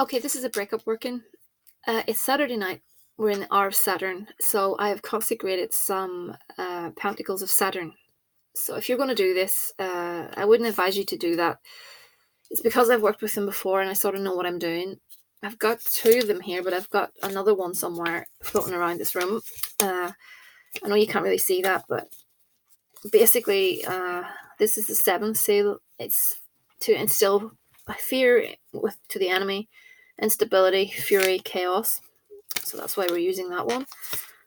Okay, this is a breakup working. It's Saturday night. We're in the hour of Saturn, so I have consecrated some Pentacles of Saturn. So if you're going to do this, I wouldn't advise you to do that. It's because I've worked with them before and I sort of know what I'm doing. I've got 2 of them here, but I've got another one somewhere floating around this room. I know you can't really see that, but basically, this is the 7th seal. It's to instill fear to the enemy, instability, fury, chaos. So that's why we're using that one.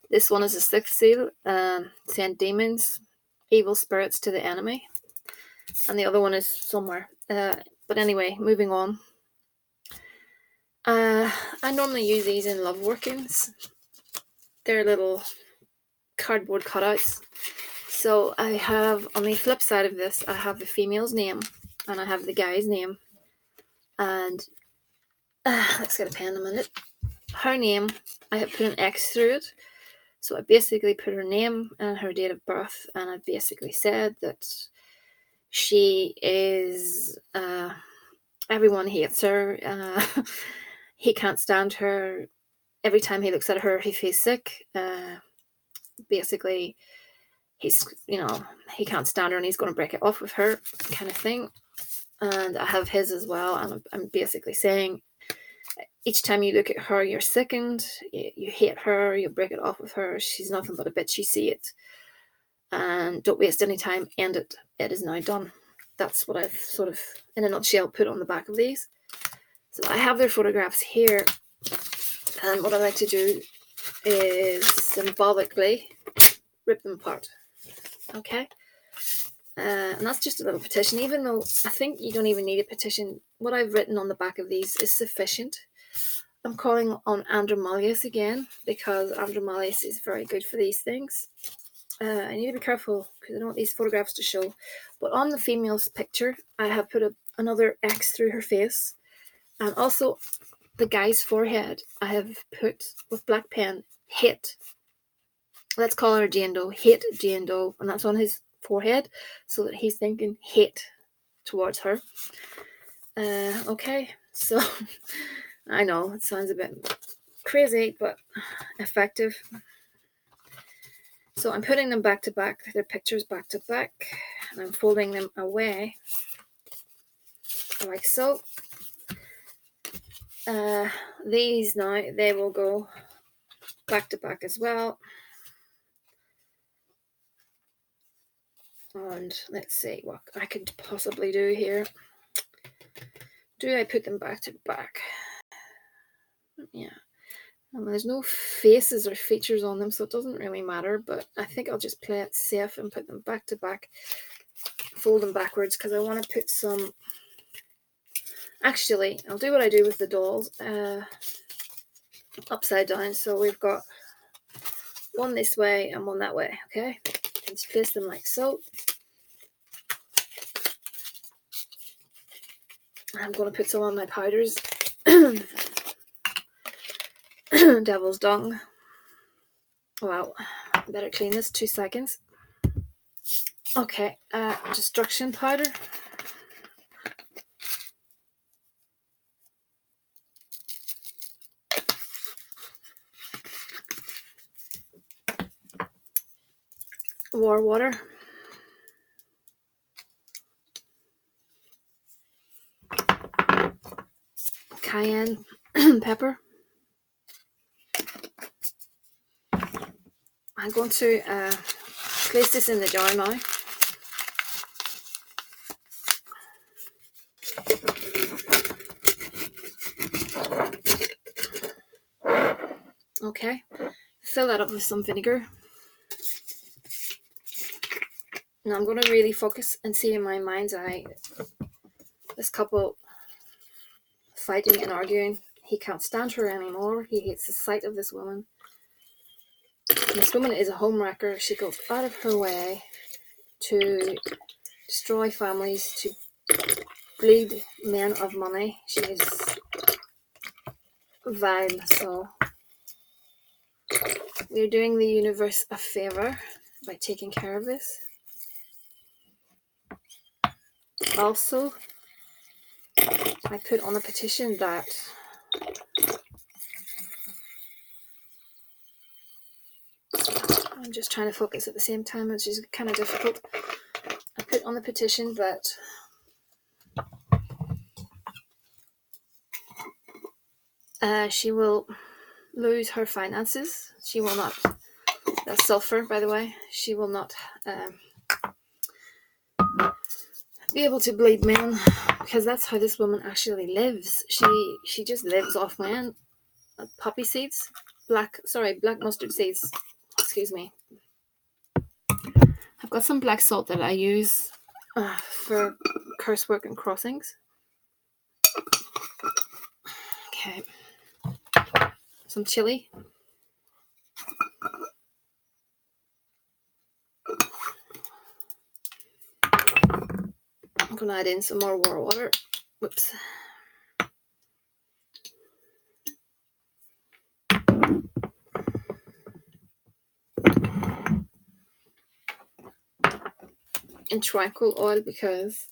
This one is the 6th seal, send demons, evil spirits to the enemy. And the other one is somewhere. But anyway, moving on. I normally use these in love workings. They're little cardboard cutouts. So I have, on the flip side of this, I have the female's name and I have the guy's name. And let's get a pen a minute. Her name, I have put an X through it. So I basically put her name and her date of birth, and I basically said that she is, everyone hates her. He can't stand her. Every time he looks at her, he feels sick. Basically, he's, he can't stand her and he's going to break it off with her, kind of thing. And I have his as well, and I'm basically saying, each time you look at her, you're sickened, you hate her, you break it off with her, she's nothing but a bitch, you see it. And don't waste any time, end it. It is now done. That's what I've sort of, in a nutshell, put on the back of these. So I have their photographs here, and what I like to do is symbolically rip them apart. Okay? And that's just a little petition, even though I think you don't even need a petition. What I've written on the back of these is sufficient. I'm calling on Andromalius again, because Andromalius is very good for these things. I need to be careful because I don't want these photographs to show. But on the female's picture, I have put another X through her face. And also the guy's forehead, I have put with black pen, hate. Let's call her Jane Doe. Hate Jane Doe. And that's on his forehead, so that he's thinking hate towards her. Okay, so I know it sounds a bit crazy, but effective. So I'm putting them back to back, their pictures back to back, and I'm folding them away like so. These now, they will go back to back as well. And let's see what I could possibly do here. Do I put them back to back? Yeah. And there's no faces or features on them, so it doesn't really matter, but I think I'll just play it safe and put them back to back, fold them backwards, because I want to put some, actually, I'll do what I do with the dolls, upside down, so we've got one this way and one that way, okay? Just place them like so. I'm going to put some on my powders. Devil's dung. Wow, better clean this, 2 seconds. Okay, destruction powder. War water. Cayenne pepper. I'm going to place this in the jar now. Okay, fill that up with some vinegar. Now I'm going to really focus and see in my mind's eye this couple fighting and arguing. He can't stand her anymore. He hates the sight of this woman. This woman is a homewrecker. She goes out of her way to destroy families, to bleed men of money. She is vile. So we're doing the universe a favor by taking care of this. Also, I put on the petition that I'm just trying to focus at the same time, which is kind of difficult. I put on the petition that she will lose her finances. She will not. That's sulfur, by the way. She will not be able to bleed men, because that's how this woman actually lives. She just lives off men. Poppy seeds, black mustard seeds. Excuse me. I've got some black salt that I use for curse work and crossings. Okay. Some chili. I'm going to add in some more warm water. Whoops. And tranquil oil, because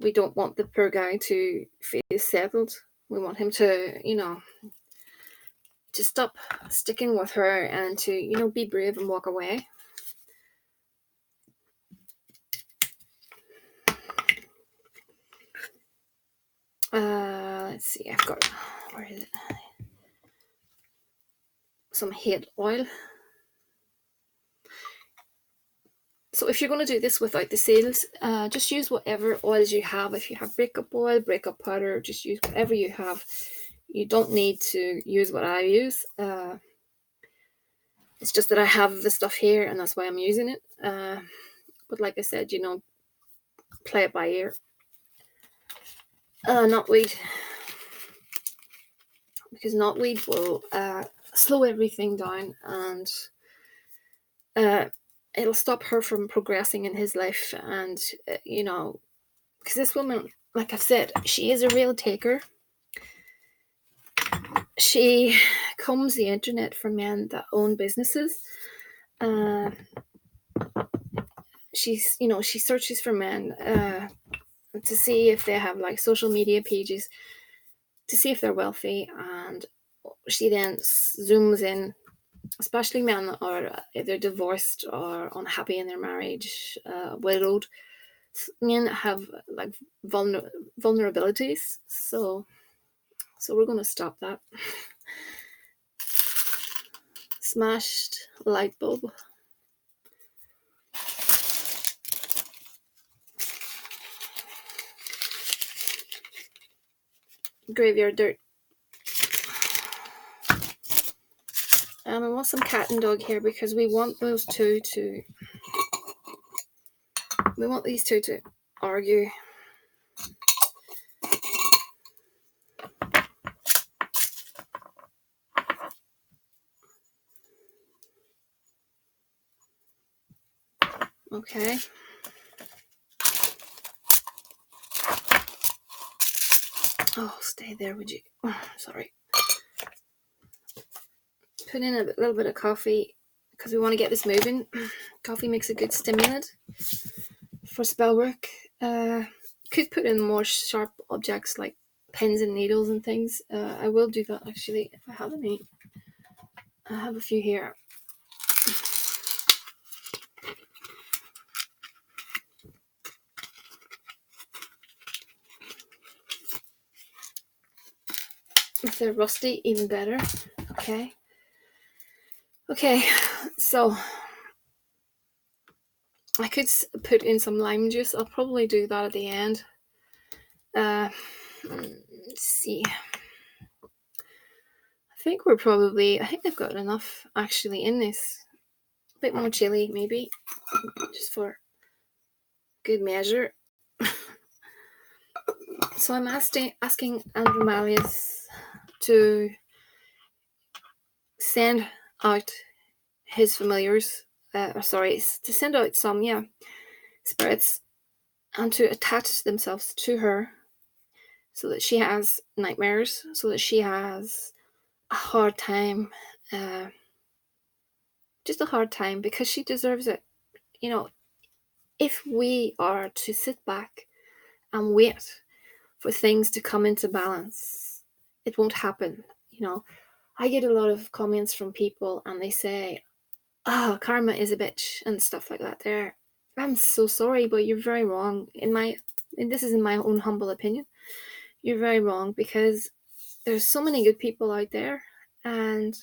we don't want the poor guy to feel settled. We want him to, to stop sticking with her and to, be brave and walk away. Let's see, I've got, where is it? Some hate oil. So if you're going to do this without the seals, just use whatever oils you have. If you have breakup oil, breakup powder, just use whatever you have. You don't need to use what I use. It's just that I have the stuff here, and that's why I'm using it. But like I said, play it by ear. Knotweed. Because knotweed will slow everything down, and it'll stop her from progressing in his life. And, because this woman, like I've said, she is a real taker. She combs the internet for men that own businesses. She searches for men to see if they have like social media pages, to see if they're wealthy, and she then zooms in, especially men that are either divorced or unhappy in their marriage, widowed. Men have like vulnerabilities, so we're going to stop that. Smashed light bulb. Graveyard dirt. And I want some cat and dog hair, because we want those two to... We want these two to argue. Okay. Oh, stay there, would you? Oh, sorry. Put in a little bit of coffee, because we want to get this moving. Coffee makes a good stimulant for spell work. Could put in more sharp objects like pins and needles and things. I will do that actually if I have any. I have a few here. If they're rusty, even better. Okay, so I could put in some lime juice. I'll probably do that at the end. Let's see. I think I've got enough actually in this. A bit more chili, maybe, just for good measure. So I'm asking Andromalius to send out his familiars, to send out some, spirits, and to attach themselves to her, so that she has nightmares, so that she has a hard time, just a hard time, because she deserves it. If we are to sit back and wait for things to come into balance, it won't happen. I get a lot of comments from people and they say, oh, karma is a bitch and stuff like that there. I'm so sorry, but you're very wrong. And this is in my own humble opinion. You're very wrong, because there's so many good people out there and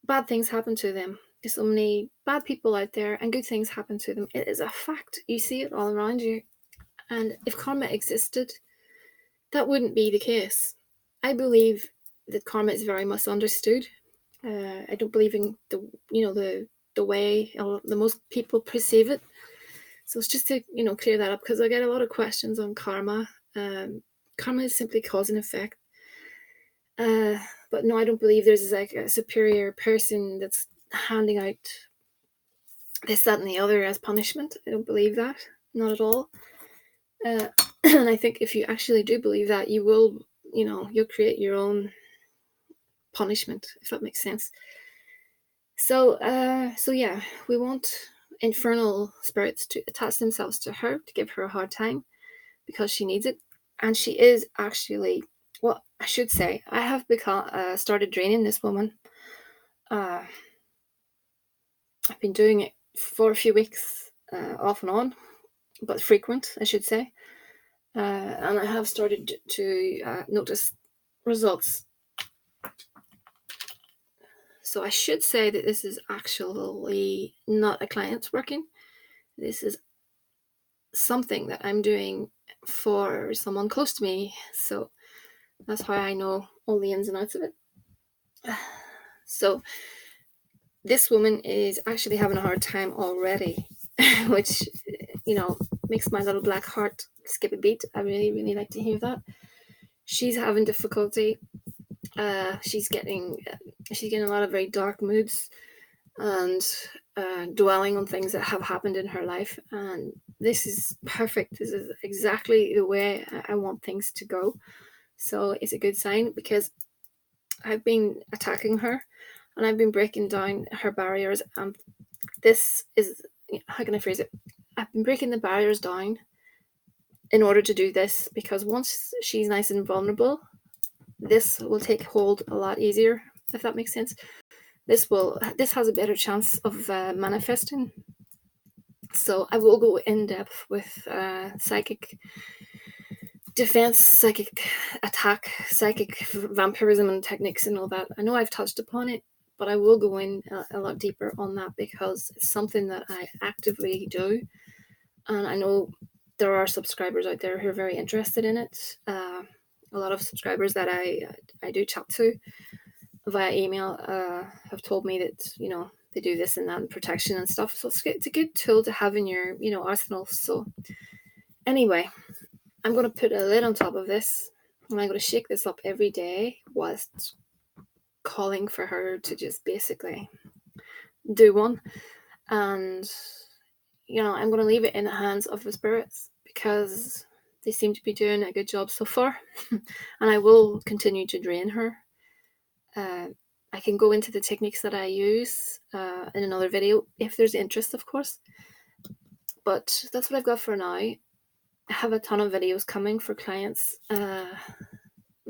bad things happen to them. There's so many bad people out there and good things happen to them. It is a fact. You see it all around you. And if karma existed, that wouldn't be the case. I believe that karma is very misunderstood. I don't believe in the way the most people perceive it. So it's just to clear that up, because I get a lot of questions on karma. Karma is simply cause and effect. But no, I don't believe there's like a superior person that's handing out this, that, and the other as punishment. I don't believe that, not at all. And I think if you actually do believe that, you will, you'll create your own punishment, if that makes sense. So yeah, we want infernal spirits to attach themselves to her, to give her a hard time, because she needs it. And she is actually, well, I should say, I have started draining this woman. I've been doing it for a few weeks, off and on, but frequent, I should say. And I have started to notice results. So I should say that this is actually not a client working. This is something that I'm doing for someone close to me. So that's why I know all the ins and outs of it. So this woman is actually having a hard time already, which, makes my little black heart skip a beat. I really, really like to hear that. She's having difficulty. She's getting a lot of very dark moods and dwelling on things that have happened in her life. And this is perfect. This is exactly the way I want things to go. So it's a good sign, because I've been attacking her and I've been breaking down her barriers. And this is, how can I phrase it? I've been breaking the barriers down in order to do this, because once she's nice and vulnerable, this will take hold a lot easier, if that makes sense. This has a better chance of manifesting. So I will go in depth with psychic defense, psychic attack, psychic vampirism and techniques and all that. I know I've touched upon it, but I will go in a lot deeper on that, because it's something that I actively do. And I know there are subscribers out there who are very interested in it. A lot of subscribers that I do chat to via email have told me that, they do this and that and protection and stuff. So it's a good tool to have in your, arsenal. So anyway, I'm going to put a lid on top of this, and I'm going to shake this up every day whilst calling for her to just basically do one. And, I'm going to leave it in the hands of the spirits, because they seem to be doing a good job so far. And I will continue to drain her. I can go into the techniques that I use in another video, if there's interest, of course. But that's what I've got for now. I have a ton of videos coming for clients. I'm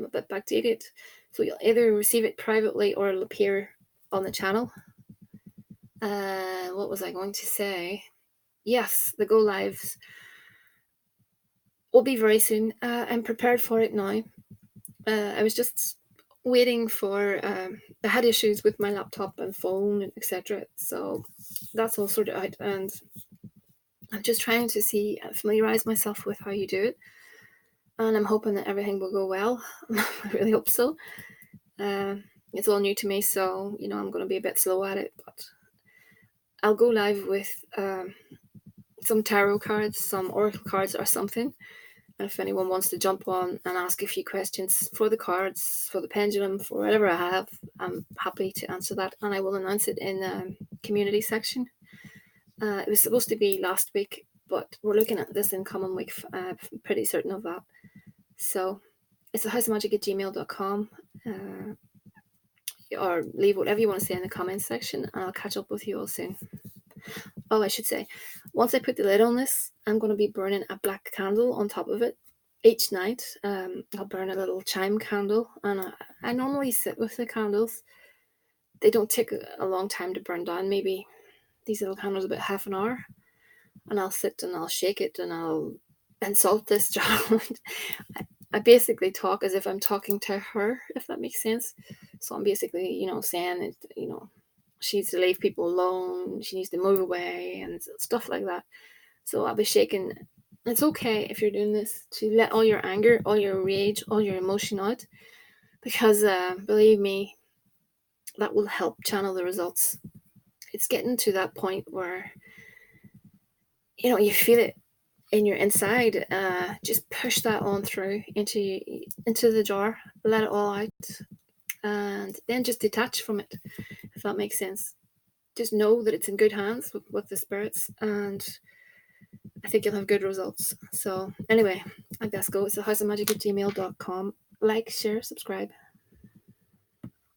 a bit backdated. So you'll either receive it privately or it'll appear on the channel. What was I going to say? Yes, the go lives will be very soon. I'm prepared for it now. I was just waiting for I had issues with my laptop and phone and etc. So that's all sorted out, and I'm just trying to familiarize myself with how you do it, and I'm hoping that everything will go well. I really hope so. It's all new to me, so I'm going to be a bit slow at it, but I'll go live with some tarot cards, some oracle cards or something. And if anyone wants to jump on and ask a few questions for the cards, for the pendulum, for whatever I have, I'm happy to answer that. And I will announce it in the community section. It was supposed to be last week, but we're looking at this incoming week. I'm pretty certain of that. So it's thehouseofmagick@gmail.com. Or leave whatever you want to say in the comments section, and I'll catch up with you all soon. Oh, I should say, once I put the lid on this, I'm going to be burning a black candle on top of it. each night, I'll burn a little chime candle, and I normally sit with the candles. They don't take a long time to burn down. Maybe these little candles about half an hour, and I'll sit and I'll shake it and I'll insult this child. I basically talk as if I'm talking to her, if that makes sense. So I'm basically, saying it, she needs to leave people alone, she needs to move away, and stuff like that. So I'll be shaking. It's okay if you're doing this to let all your anger, all your rage, all your emotion out, because believe me, that will help channel the results. It's getting to that point where you feel it in your inside. Just push that on through into the jar, let it all out, and then just detach from it, if that makes sense. Just know that it's in good hands with the spirits, and I think you'll have good results. So anyway, I best go. It's thehouseofmagick@gmail.com. Like, share, subscribe.